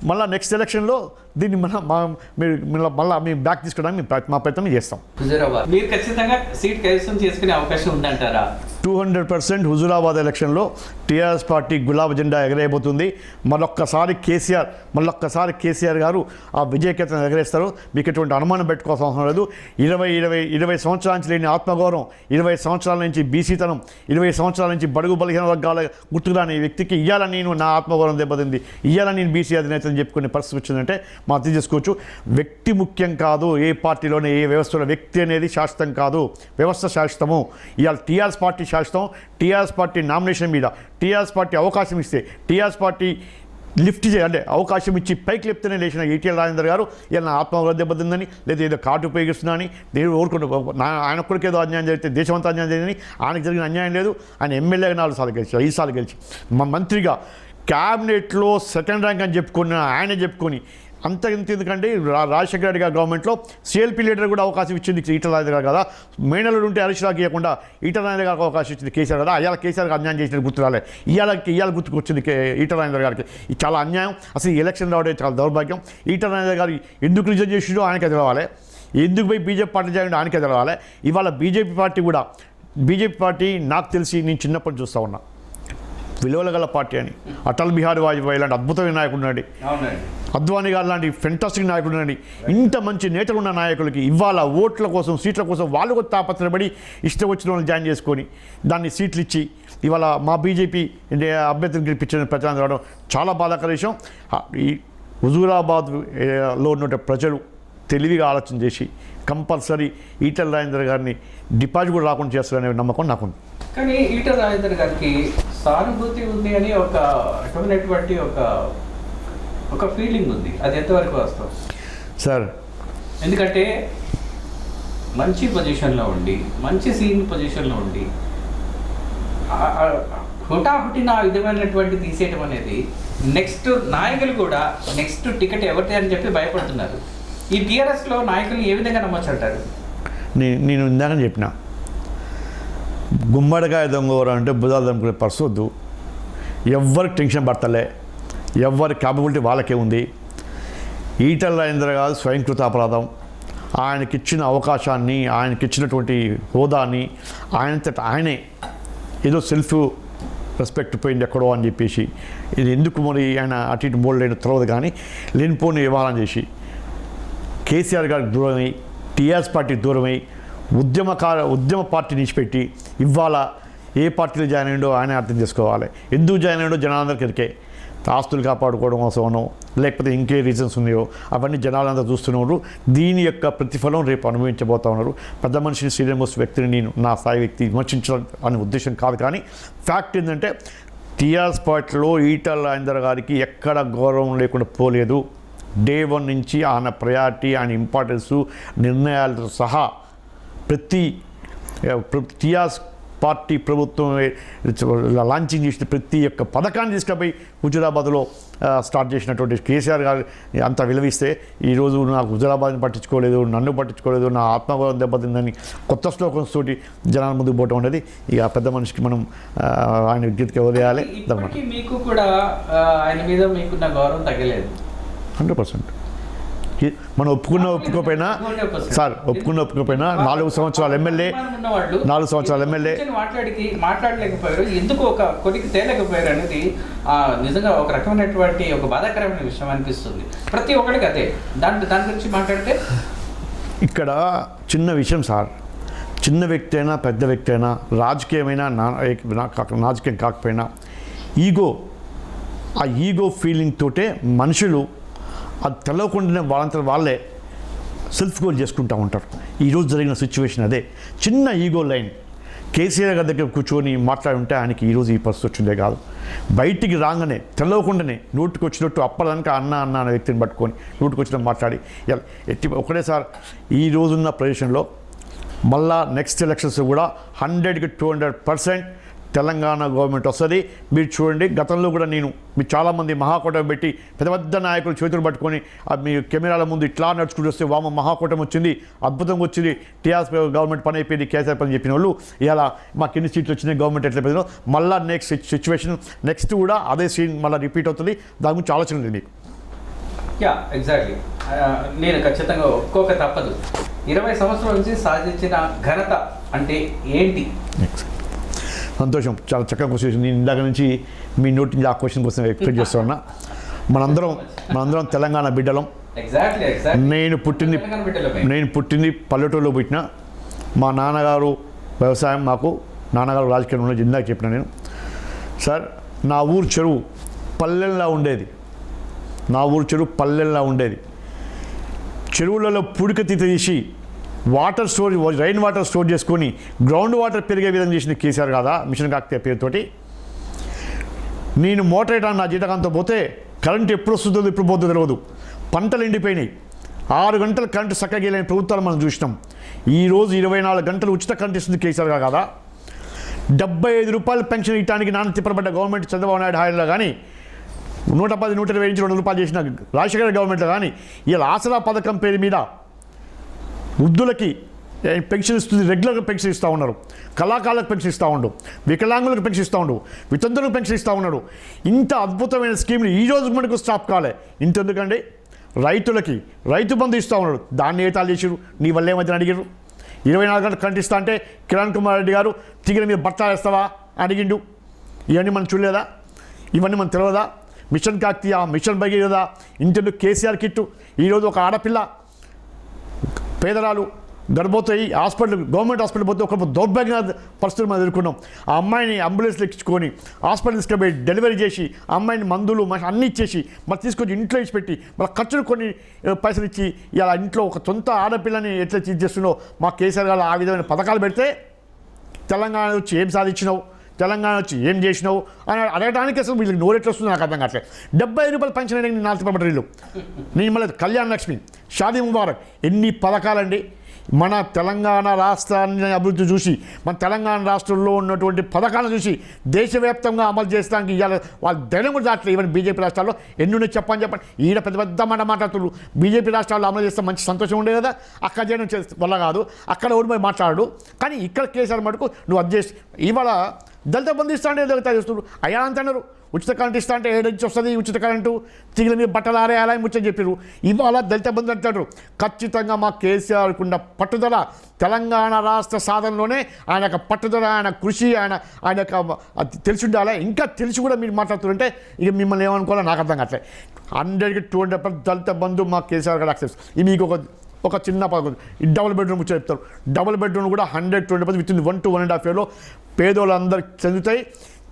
Speaker 2: మళ్ళీ నెక్స్ట్ ఎలక్షన్లో దీన్ని మళ్ళీ మేము బ్యాక్ తీసుకోవడానికి మా ప్రయత్నం చేస్తాం.
Speaker 1: మీరు ఖచ్చితంగా సీట్ కైవసం చేసుకునే అవకాశం ఉందంటారా?
Speaker 2: 200% హుజూరాబాద్ ఎలక్షన్లో టీఆర్ఎస్ పార్టీ గులాబీ జెండా ఎగరేయబోతుంది. మళ్ళొక్కసారి కేసీఆర్ గారు ఆ విజయకేతనం ఎగరేస్తారు. మీకు ఎటువంటి అనుమానం పెట్టుకోవాల్సిన అవసరం లేదు. 20 సంవత్సరాల నుంచి లేని ఆత్మగౌరవం, 20 సంవత్సరాల నుంచి బీసీతనం, 20 సంవత్సరాల నుంచి బడుగు బలహీన వర్గాల గుర్తురాని వ్యక్తికి ఇయ్యాల నేను నా ఆత్మగౌరవం దెబ్బతింది, ఇయ్యాల నేను బీసీ అధినేతని చెప్పుకునే పరిస్థితి వచ్చిందంటే మనం అర్థం చేసుకోవచ్చు. వ్యక్తి ముఖ్యం కాదు, ఏ పార్టీలోనే ఏ వ్యవస్థలో వ్యక్తి అనేది శాశ్వతం కాదు, వ్యవస్థ శాశ్వతము. ఇవాళ టీఆర్ఎస్ పార్టీ శాశ్వతం. టీఆర్ఎస్ పార్టీ నామినేషన్ మీద టీఆర్ఎస్ పార్టీ అవకాశం ఇస్తే, టీఆర్ఎస్ పార్టీ లిఫ్ట్ అంటే అవకాశం ఇచ్చి పైకి లేపితేనే లేచిన ఈటెల రాజేందర్ గారు ఇలా నా ఆత్మగౌరవం దెబ్బతిందని, లేదా ఏదో కార్డు ఉపయోగిస్తున్నానని నేను ఓరుకుంటూ ఆయన ఒక్కడికి ఏదో అన్యాయం జరిగితే దేశమంతా అన్యాయం జరిగిందని ఆయనకు జరిగిన అన్యాయం లేదు. ఆయన ఎమ్మెల్యేగా 4 సార్లు గెలిచి 5 సార్లు గెలిచి మా మంత్రిగా క్యాబినెట్లో సెకండ్ ర్యాంక్ అని చెప్పుకుని ఆయనే చెప్పుకొని అంత ఇంత ఎందుకంటే రాజశేఖర రెడ్డి గారి గవర్నమెంట్లో సిఎల్పీ లీడర్ కూడా అవకాశం ఇచ్చింది ఈటెల రాజేందర్ గారు కదా. మేనలు ఉంటే హరీష్ రావుకి ఇవ్వకుండా ఈటెల రాజేందర్ గారికి అవకాశం ఇచ్చింది కేసీఆర్ కదా. అయ్యాల కేసీఆర్ గారు అన్యాయం చేసినట్టు గుర్తు రాలే, ఇవాళ గుర్తుకు వచ్చింది ఈటెల రాజేందర్ గారికి. ఇది చాలా అన్యాయం. అసలు ఈ ఎలక్షన్ రావడం చాలా దౌర్భాగ్యం. ఈటెల రాజేందర్ గారు ఎందుకు రిజైన్ చేసిండో ఆయనకే తెలవాలి, ఎందుకు పోయి బీజేపీ పార్టీ చేయండి ఆయనకే తెలవాలి. ఇవాళ బీజేపీ పార్టీ నాకు తెలిసి నేను చిన్నప్పటి చూస్తూ ఉన్నా విలువల గల పార్టీ అని. అటల్ బిహారీ వాజ్పేయి లాంటి అద్భుతమైన నాయకుడు ఉన్నాడు, అద్వానీ గారు లాంటి ఫెంటాస్టిక్ నాయకుడు ఉన్నాడు. ఇంత మంచి నేతలు ఉన్న నాయకులకి ఇవాళ ఓట్ల కోసం, సీట్ల కోసం వాళ్ళు కూడా తాపత్రపడి ఇష్టం వచ్చిన వాళ్ళని జాయిన్ చేసుకొని దాన్ని సీట్లు ఇచ్చి ఇవాళ మా బీజేపీ అభ్యర్థిని గెలిపించిన ప్రచారం రావడం చాలా బాధాకర విషయం. ఈ హుజూరాబాద్లో ఉన్న ప్రజలు తెలివిగా ఆలోచన చేసి కంపల్సరీ ఈటెల రాజేందర్ గారిని డిపాజిట్ కూడా రాకుండా చేస్తారనే నమ్మకం నాకుంది.
Speaker 1: కానీ ఈటెల రాజేందర్ గారికి సానుభూతి ఉంది అని ఒక రకమైనటువంటి ఒక ఫీలింగ్ ఉంది. అది ఎంతవరకు వాస్తవం
Speaker 2: సార్?
Speaker 1: ఎందుకంటే మంచి పొజిషన్లో ఉండి, మంచి సీనియర్ పొజిషన్లో ఉండి హుటాహుటిన ఆ విధమైనటువంటి తీసేయడం అనేది నెక్స్ట్ నాయకులు కూడా నెక్స్ట్ టికెట్ ఎవరిది అని చెప్పి భయపడుతున్నారు. ఈ టీఆర్ఎస్లో నాయకులు ఏ విధంగా నమ్మొచ్చు అంటారు?
Speaker 2: నేను ఇందాక చెప్పిన గుమ్మడికాయ దొంగవరు అంటే బుధాలు దొంగ పరసొద్దు. ఎవరికి టెన్షన్ పడతలే, ఎవరి క్యాపబిలిటీ వాళ్ళకే ఉంది. ఈటెల రాజేందర్ గారు స్వయంకృత అపరాధం. ఆయనకిచ్చిన అవకాశాన్ని, ఆయనకిచ్చినటువంటి హోదాని ఆయనే ఏదో సెల్ఫ్ రెస్పెక్ట్ పోయింది ఎక్కడో అని చెప్పేసి ఇది ఎందుకు మరి ఆయన అటు ఇటు మోల్డ్ అయిన తెలియదు. కానీ లేనిపోని వ్యవహారం చేసి కేసీఆర్ గారికి దూరమై, టీఆర్ఎస్ పార్టీకి దూరమై, ఉద్యమ పార్టీ నిలిచిపెట్టి ఇవాళ ఏ పార్టీలో జాయిన్ అయ్యిండో ఆయన అర్థం చేసుకోవాలి. ఎందుకు జాయిన్ అయ్యిండో జనాలందరికీ ఎరికే. ఆస్తులు కాపాడుకోవడం కోసమనో లేకపోతే ఇంకే రీజన్స్ ఉన్నాయో అవన్నీ జనాలంతా చూస్తున్నారు. దీని యొక్క ప్రతిఫలం రేపు అనుభవించబోతూ ఉన్నారు. పెద్ద మనిషిని సీనియర్ మోస్ట్ వ్యక్తిని నేను నా స్థాయి వ్యక్తి విమర్శించడం అనే ఉద్దేశం కాదు. కానీ ఫ్యాక్ట్ ఏంటంటే టీఆర్ఎస్ పార్టీలో ఈటల రాజేందర్ గారికి ఎక్కడ గౌరవం లేకుండా పోలేదు. డే 1 నుంచి ఆయన ప్రయారిటీ, ఆయన ఇంపార్టెన్సు, నిర్ణయాలతో సహా ప్రతి టీఆర్ఎస్ పార్టీ ప్రభుత్వం లాంచింగ్ చేసిన ప్రతి ఒక్క పథకాన్ని తీసుకుపోయి హుజురాబాద్లో స్టార్ట్ చేసినటువంటి కేసీఆర్ గారు అంత విలువిస్తే ఈరోజు నాకు హుజురాబాద్ని పట్టించుకోలేదు, నన్ను పట్టించుకోలేదు, నా ఆత్మగౌరవం దెబ్బతిందని కొత్త స్లోకన్స్ తోటి జనాల ముందుకు పోవటం అనేది ఇక పెద్ద మనిషికి మనం ఆయన విద్యుత్కి వదిలేయాలి.
Speaker 1: మీకు కూడా ఆయన మీద మీకున్న గౌరవం తగ్గలేదు
Speaker 2: 100%. మనం ఒప్పుకోపోయినా సార్, ఒప్పుకోపోయినా 4 సంవత్సరాలు ఎమ్మెల్యే, 4 సంవత్సరాలు ఎమ్మెల్యే
Speaker 1: మాట్లాడలేకపోయారు, ఎందుకు ఒక కొలికి తేలేకపోయారు అనేది నిజంగా ఒక రకమైనటువంటి ఒక బాధాకరమైన విషయం అనిపిస్తుంది ప్రతి ఒక్కరికి. అదే దాని గురించి మాట్లాడితే
Speaker 2: ఇక్కడ చిన్న విషయం సార్, చిన్న వ్యక్తి అయినా పెద్ద వ్యక్తి అయినా రాజకీయమైనా రాజకీయం కాకపోయినా ఆ ఈగో ఫీలింగ్ తోటే మనుషులు అది తెలవకుండానే వాళ్ళే సెల్ఫ్ గోల్ చేసుకుంటూ ఉంటారు. ఈరోజు జరిగిన సిచ్యువేషన్ అదే. చిన్న ఈగో లైన్ కేసీఆర్ గారి దగ్గర కూర్చొని మాట్లాడి ఉంటే ఆయనకి ఈరోజు ఈ పరిస్థితి వచ్చిందే కాదు. బయటికి రాగానే తెలవకుండానే నోటికి వచ్చినట్టు అప్పటిదానికి అన్న అనే వ్యక్తిని పట్టుకొని నోటికి వచ్చినట్టు మాట్లాడి ఒకటే సార్, ఈ రోజున్న పొజిషన్లో మళ్ళా నెక్స్ట్ ఎలక్షన్స్ కూడా 100కి 200% తెలంగాణ గవర్నమెంట్ వస్తుంది. మీరు చూడండి, గతంలో కూడా మీరు చాలామంది మహాకూటమి పెట్టి పెద్ద పెద్ద నాయకులు చేతులు పట్టుకొని మీ కెమెరాల ముందు ఇట్లా నడుచుకుంటూ వస్తే వామ మహాకూటమి వచ్చింది, అద్భుతంగా వచ్చింది, టీఆర్ఎస్ గవర్నమెంట్ పని అయిపోయింది, కేసీఆర్ పని చెప్పిన వాళ్ళు ఇలా మాకు ఎన్ని సీట్లు వచ్చినాయి, గవర్నమెంట్ ఎట్లా అయిపోయిందో మళ్ళీ నెక్స్ట్ సిచ్యువేషన్ నెక్స్ట్ కూడా అదే సీన్ మళ్ళీ రిపీట్ అవుతుంది. దాని గురించి ఆలోచన ఉంది మీకు.
Speaker 1: ఎగ్జాక్ట్లీ. నేను ఖచ్చితంగా ఒక్కొక్క తప్పదు. 20 సంవత్సరాల నుంచి సాధించిన ఘనత అంటే ఏంటి?
Speaker 2: సంతోషం, చాలా చక్కగా క్వశ్చన్. నేను ఇందాక నుంచి మీ నోటి నుంచి ఆ క్వశ్చన్ కోసం ఎక్స్పెక్ట్ చేస్తూ ఉన్నా. మనందరం తెలంగాణ బిడ్డలం. నేను పుట్టింది పల్లెటూరులో పుట్టిన. మా నాన్నగారు వ్యవసాయం, నాన్నగారు రాజకీయంలో ఇందాక చెప్పిన నేను. సార్, నా ఊరు చెరువు పల్లెల్లా ఉండేది. చెరువులలో పుడిక తీసి water storage, rain water store చేసుకొని గ్రౌండ్ వాటర్ పెరిగే విధంగా చేసిన కేసీఆర్ కాదా మిషన్ కాకతీయ పేరుతోటి. నేను మోటార్ వేయడానికి నా జీతకాంతో పోతే కరెంట్ ఎప్పుడు వస్తుందో ఎప్పుడు పోతుందో తెలియదు. పంటలు ఎండిపోయినాయి. 6 గంటలు కరెంటు చక్కగా వెళ్ళిన ప్రభుత్వాలు మనం చూసినాం. ఈరోజు 24 గంటలు ఉచిత కరెంట్ ఇస్తుంది కేసీఆర్ కాదా. 75 రూపాయలు పెన్షన్ ఇవ్వడానికి నాన్న తిప్పబడ్డ గవర్నమెంట్ చంద్రబాబు నాయుడు హాయిలో కానీ 110, 120 నుంచి 200 రూపాయలు చేసిన రాజశేఖర గవర్నమెంట్లో కానీ ఇలా ఆసరా పథకం పేరు మీద వృద్ధులకి పెన్షన్ ఇస్తుంది, రెగ్యులర్గా పెన్షన్ ఇస్తూ ఉన్నారు, కళాకారులకు పెన్షన్ ఇస్తూ ఉండు, వికలాంగులకు పెన్షన్ ఇస్తూ ఉండు, వితంతులకు పెన్షన్ ఇస్తూ ఉన్నాడు. ఇంత అద్భుతమైన స్కీమ్లు ఈరోజు మనకు స్టాప్ కాలే. ఇంతెందుకండి, రైతులకి రైతు బంధు ఇస్తూ ఉన్నాడు. దాన్ని ఏతాలు చేసారు, నీ వల్ల ఏమైతే అడిగారు. 24 గంటలు కరెంట్ ఇస్తా అంటే కిరణ్ కుమార్ రెడ్డి గారు తిగిన మీద బట్టాలు వేస్తావా అడిగిండు. ఇవన్నీ మనం చూడలేదా? ఇవన్నీ మనం తెలియదా? మిషన్ కాకతీయ, మిషన్ భగీరథ, ఇంటెందుకు కేసీఆర్ కిట్టు. ఈరోజు ఒక ఆడపిల్ల పేదరాలు గర్భవతి గవర్నమెంట్ హాస్పిటల్ పోతే ఒక దౌర్భాగ్య పరిస్థితులు మనం ఎదుర్కొన్నాం. ఆ అమ్మాయిని అంబులెన్స్లో ఎక్కించుకొని హాస్పిటల్ తీసుకుపోయి డెలివరీ చేసి ఆ అమ్మాయిని మందులు అన్నీ ఇచ్చేసి మళ్ళీ తీసుకొచ్చి ఇంట్లో ఇచ్చి పెట్టి మళ్ళీ ఖర్చులు కొన్ని పైసలు ఇచ్చి ఇలా ఇంట్లో ఒక సొంత ఆడపిల్లని ఎట్లా చేస్తున్నావు మా కేసీఆర్ గారు ఆ విధమైన పథకాలు పెడితే తెలంగాణ వచ్చి ఏం సాధించినావు, తెలంగాణ వచ్చి ఏం చేసినావు అని అడగడానికి అసలు వీళ్ళకి నోరెట్లు వస్తుంది నాకు అర్థం కావట్లేదు. 75 రూపాయలు పెన్షన్ అనేది 4 పడ్డ వీళ్ళు. నేను మళ్ళీ కళ్యాణ లక్ష్మి, షాదీ ముబారక్, ఎన్ని పథకాలండి. మన తెలంగాణ రాష్ట్రాన్ని అభివృద్ధి చూసి, మన తెలంగాణ రాష్ట్రంలో ఉన్నటువంటి పథకాలను చూసి దేశవ్యాప్తంగా అమలు చేస్తానికి ఇవాళ వాళ్ళ ధైర్యం కూడా దాటలేదు. ఈవెన్ బీజేపీ రాష్ట్రాల్లో ఎన్నున్నాయి చెప్పండి. ఈడ పెద్ద పెద్ద మాట్లాడుతున్నారు. బీజేపీ రాష్ట్రాల్లో అమలు చేస్తే మంచి సంతోషం ఉండేది కదా. అక్కడ చేయడం వల్ల కాదు, అక్కడ ఓడి పోయి మాట్లాడు. కానీ ఇక్కడ కేసీఆర్ మటుకు నువ్వు అది చేసి ఇవాళ దళిత బంధు ఇస్తా అంటే ఏదో చేస్తున్నారు. అయ్యా అంటున్నారు, ఉచిత కరెంట్ ఇస్తా అంటే 7 నుంచి వస్తుంది ఉచిత కరెంటు, తిగిల మీద బట్టలు ఆరేయాలని ముచ్చని చెప్పారు. ఇవాళ దళిత బంధు అంటారు. ఖచ్చితంగా మా కేసీఆర్కున్న పట్టుదల తెలంగాణ రాష్ట్ర సాధనలోనే ఆయన యొక్క పట్టుదల, ఆయన కృషి, ఆయన యొక్క తెలిసి ఉండాలి. ఇంకా తెలిసి కూడా మీరు మాట్లాడుతుంటే ఇక మిమ్మల్ని ఏమనుకోవాలో నాకు అర్థం కావట్లేదు. 100కి 200% దళిత బంధు మా కేసీఆర్ గారు యాక్సెస్. ఇది మీకు ఒక చిన్న పథకం. ఈ డబుల్ బెడ్రూమ్ వచ్చి చెప్తారు. డబుల్ బెడ్రూమ్ కూడా 100-200% విత్ ఇన్ 1 to 1.5 yearలో పేదోళ్ళందరికీ చెందుతాయి.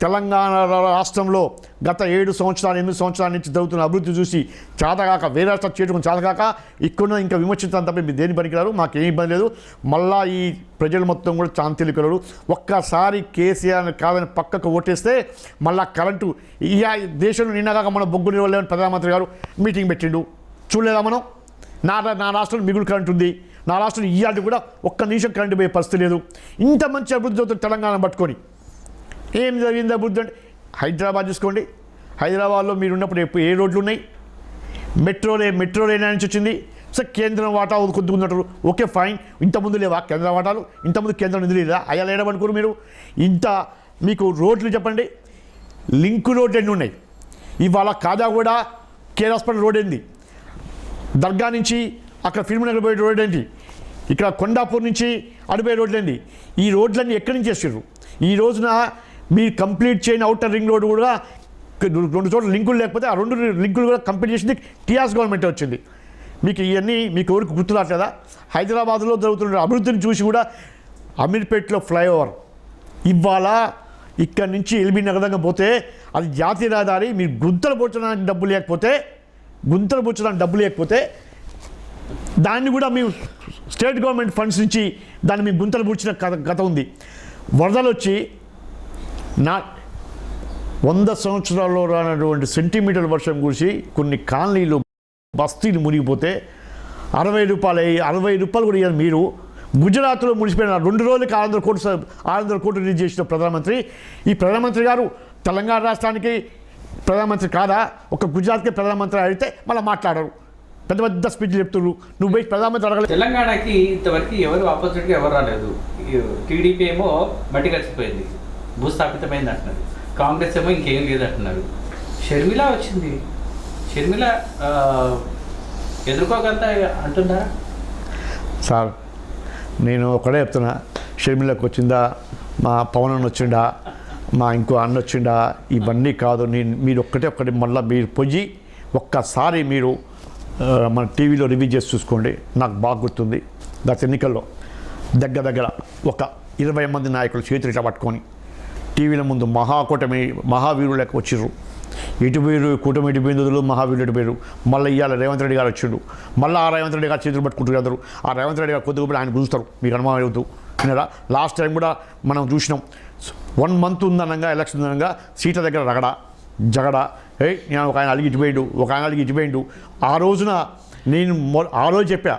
Speaker 2: తెలంగాణ రాష్ట్రంలో గత 7 సంవత్సరాలు 8 సంవత్సరాల నుంచి జరుగుతున్న అభివృద్ధి చూసి చాతగాక వేరే రాష్ట్రాలు చేరుకుని చాతగాక ఇక్కడ ఇంకా విమర్శించడం తప్ప మీరు దేని పనికిరారు, మాకేం ఇబ్బంది లేదు. మళ్ళా ఈ ప్రజలు మొత్తం కూడా చాంతిలికలు ఒక్కసారి కేసీఆర్ కాదని పక్కకు ఓటేస్తే మళ్ళా కరెంటు ఈ దేశంలో నిన్నగాక మన బొగ్గు నిలవలేని ప్రధానమంత్రి గారు మీటింగ్ పెట్టిండు, చూడలేదా మనం? నా రాష్ట్రంలో మిగులు కరెంట్ ఉంది, నా రాష్ట్రంలో ఇవాళ కూడా ఒక్క నిమిషం కరెంటు పోయే పరిస్థితి లేదు. ఇంత మంచి అభివృద్ధి అవుతుంది తెలంగాణ పట్టుకొని. ఏం జరిగింది అభివృద్ధి అంటే హైదరాబాద్ చూసుకోండి, హైదరాబాద్లో మీరు ఉన్నప్పుడు ఏ రోడ్లు ఉన్నాయి? మెట్రో లైన్ నుంచి వచ్చింది. సో కేంద్రం వాటా కొద్దిగా ఉన్నట్టు ఓకే ఫైన్. ఇంతకుముందు లేవా కేంద్ర వాటాలు? ఇంతకుముందు కేంద్రం నిధులు లేదా? అయ్యా లేడమనుకోరు మీరు. ఇంత మీకు రోడ్లు చెప్పండి, లింక్ రోడ్లు ఎన్ని ఉన్నాయి? ఇవాళ కాజాగూడ కేర్ హాస్పిటల్ రోడ్ ఏంది? దర్గా నుంచి అక్కడ ఫిల్మ్ నగర్ పోయే రోడ్ ఏంటి? ఇక్కడ కొండాపూర్ నుంచి అడిపోయే రోడ్లు ఏంది? ఈ రోడ్లన్నీ ఎక్కడి నుంచి చేసారు? ఈ రోజున మీరు కంప్లీట్ చేయని అవుటర్ రింగ్ రోడ్ కూడా 2 చోట్ల లింకులు లేకపోతే ఆ 2 లింకులు కూడా కంప్లీట్ చేసింది టీఆర్ఎస్ గవర్నమెంట్ వచ్చింది. మీకు ఇవన్నీ మీకు ఎవరికి గుర్తురాట్లేదా? హైదరాబాద్లో జరుగుతున్న అభివృద్ధిని చూసి కూడా అమీర్పేట్లో ఫ్లైఓవర్ ఇవాళ ఇక్కడి నుంచి ఎల్బీ నగర్ దాకా పోతే అది జాతీయ రహదారి. మీరు గుంతలు పోర్చడానికి డబ్బు లేకపోతే దాన్ని కూడా మేము స్టేట్ గవర్నమెంట్ ఫండ్స్ నుంచి దాన్ని మేము గుంతలు పూడ్చిన కథ ఉంది. వరదలు వచ్చి 100 సంవత్సరాల్లో రానటువంటి సెంటీమీటర్ల వర్షం కురిసి కొన్ని కాలనీలు బస్తీలు మునిగిపోతే 60 రూపాయలు కూడా ఇవ్వాలి. మీరు గుజరాత్లో మునిసిపోయిన 2 రోజులకి 600 కోట్లు రిలీజ్ చేసిన ప్రధానమంత్రి, ఈ ప్రధానమంత్రి గారు తెలంగాణ రాష్ట్రానికి ప్రధానమంత్రి కాదా? ఒక గుజరాత్కి ప్రధానమంత్రి అడిగితే మళ్ళీ మాట్లాడరు, పెద్ద స్పీచ్లు చెప్తున్నారు. నువ్వు పోయి ప్రధానమంత్రి అడగలేదు.
Speaker 1: తెలంగాణకి ఇంతవరకు ఎవరు ఆపోజిట్గా ఎవరు రాలేదు. టీడీపీ ఏమో మట్టి కలిసిపోయింది, భూస్థాపితమైంది అంటున్నారు. కాంగ్రెస్ ఏమో ఇంకేం లేదంటున్నారు. షర్మిల వచ్చింది, షర్మిల ఎదుర్కోగంతా అంటున్నారా?
Speaker 2: సార్ నేను ఒకటే చెప్తున్నా, షర్మిలకు వచ్చిందా, మా పవన్ అన్న వచ్చిండా, మా ఇంకో అన్న వచ్చిండా, ఇవన్నీ కాదు. మీరు ఒక్కటి మళ్ళీ మీరు పోయి ఒక్కసారి మీరు మన టీవీలో రివ్యూ చేసి చూసుకోండి. నాకు బాగా గుర్తుంది, గత ఎన్నికల్లో దగ్గర ఒక 20 మంది నాయకులు చేతులు ఇట్లా పట్టుకొని టీవీల ముందు మహావీరులకు వచ్చిర్రు. ఇటు పేరు కూటమి ఇటు బిందులు మహావీరుడు ఇటు పేరు. మళ్ళీ ఇవాళ రేవంత్ రెడ్డి గారు వచ్చిండు. మళ్ళీ ఆ రేవంత్ రెడ్డి గారు చేతులు పట్టుకుంటారు అందరూ. ఆ రేవంత్ రెడ్డి గారు కొద్దిగా ఆయన గుంజుతారు, మీకు అనుమానం అవుతూ విన్నారా? లాస్ట్ టైం కూడా మనం చూసినాం, 1 మంత్ ఉందనగా ఎలక్షన్ ఉందనగా సీట్ల దగ్గర జగడ నేను ఒక ఆయన అలిగి ఇటుపోయిండు. ఆ రోజున నేను ఆ రోజు చెప్పా,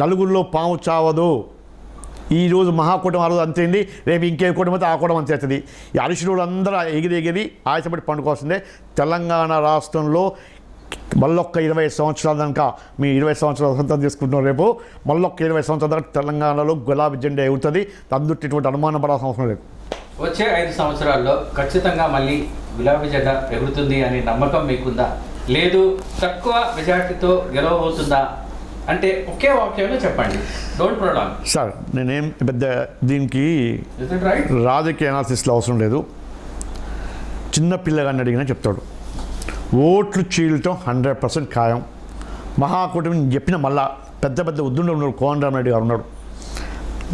Speaker 2: నలుగురిలో పాము చావదు. ఈరోజు మహాకూటమి ఆ రోజు అంతేంది, రేపు ఇంకే కూటమి అయితే ఆ కూటమి అంతే అవుతుంది. ఈ అరిషులు అందరూ ఎగిరి ఆశపడి పండుకోవాల్సిందే. తెలంగాణ రాష్ట్రంలో మళ్ళొక్క 20 సంవత్సరాల దాకా మీ 20 సంవత్సరాలు సొంతం చేసుకుంటున్నారు. రేపు మళ్ళొక్క 20 సంవత్సరాల దాకా తెలంగాణలో గులాబీ జెండా ఎగురుతుంది. అందులో ఇటువంటి అనుమానం పడాల్సిన అవసరం లేదు.
Speaker 1: వచ్చే 5 సంవత్సరాల్లో ఖచ్చితంగా మళ్ళీ గులాబీ జెండా ఎగురుతుంది అనే నమ్మకం మీకుందా? లేదు తక్కువ మెజార్టీతో గెలవబోతుందా అంటే ఒకే వాక్యంలో చెప్పండి, డోంట్ ప్రొలాంగ్.
Speaker 2: సార్ నేనేం పెద్ద దీనికి రాజకీయ అనాలిసిస్లో అవసరం లేదు. చిన్న పిల్లగాన్ని అడిగినా చెప్తాడు. ఓట్లు చీలటం 100% ఖాయం. మహాకూటమి చెప్పిన మళ్ళా పెద్ద ఉద్దుండ ఉన్నారు. కోదండరామిరెడ్డి గారు ఉన్నారు,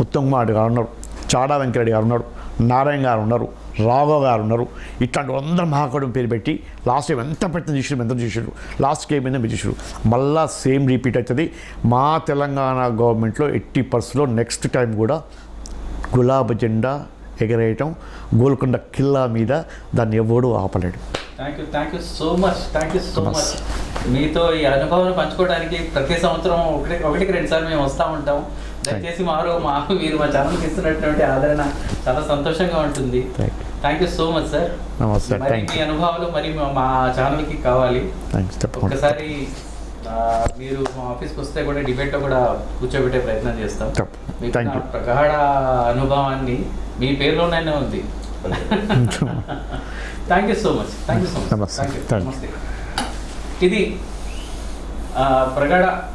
Speaker 2: ఉత్తమ్ కుమార్ రెడ్డి గారు ఉన్నారు, చాడా వెంకరెడ్డి గారు ఉన్నారు, నారాయణ గారు ఉన్నారు, రాఘవ్ గారు ఉన్నారు. ఇట్లాంటి అందరూ మహాకూటమి పేరు పెట్టి లాస్ట్ టైం ఎంత చేసారు లాస్ట్కి ఏమైనా మీరు చేసారు. మళ్ళా సేమ్ రిపీట్ అవుతుంది. మా తెలంగాణ గవర్నమెంట్లో 80% నెక్స్ట్ టైం కూడా గులాబీ జెండా ఎగరేయటం, గోల్కొండ కిల్లా మీద దాన్ని ఎవడూ ఆపలేడు.
Speaker 1: Thank you so much. మీతో ఈ అనుభవాన్ని పంచుకోవడానికి ప్రతి సంవత్సరం ఒకటికి 2 సార్లు మేము వస్తూ ఉంటాం. దయచేసి మీరు మా ఛానల్కి ఇస్తున్నటువంటి ఆదరణ చాలా సంతోషంగా ఉంటుంది. Thank you so much sir.
Speaker 2: నమస్తే.
Speaker 1: మీ అనుభవాలు మరి మా ఛానల్కి కావాలి. ఒకసారి మీరు మా ఆఫీస్కి వస్తే కూడా డిబేట్లో కూడా కూర్చోబెట్టే ప్రయత్నం చేస్తాం. ప్రగాఢ అనుభవాన్ని మీ పేరులోనే ఉంది. Thank you so much. నమస్తే. ఇది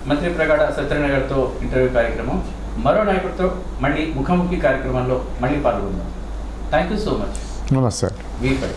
Speaker 1: మంత్రి ప్రగాఢ సత్యనారాయణ గారితో ఇంటర్వ్యూ కార్యక్రమం. మరో నాయకుడితో మళ్ళీ ముఖాముఖి కార్యక్రమంలో మళ్ళీ పాల్గొందాం. Thank you so much.
Speaker 2: నమస్తే.
Speaker 1: V5.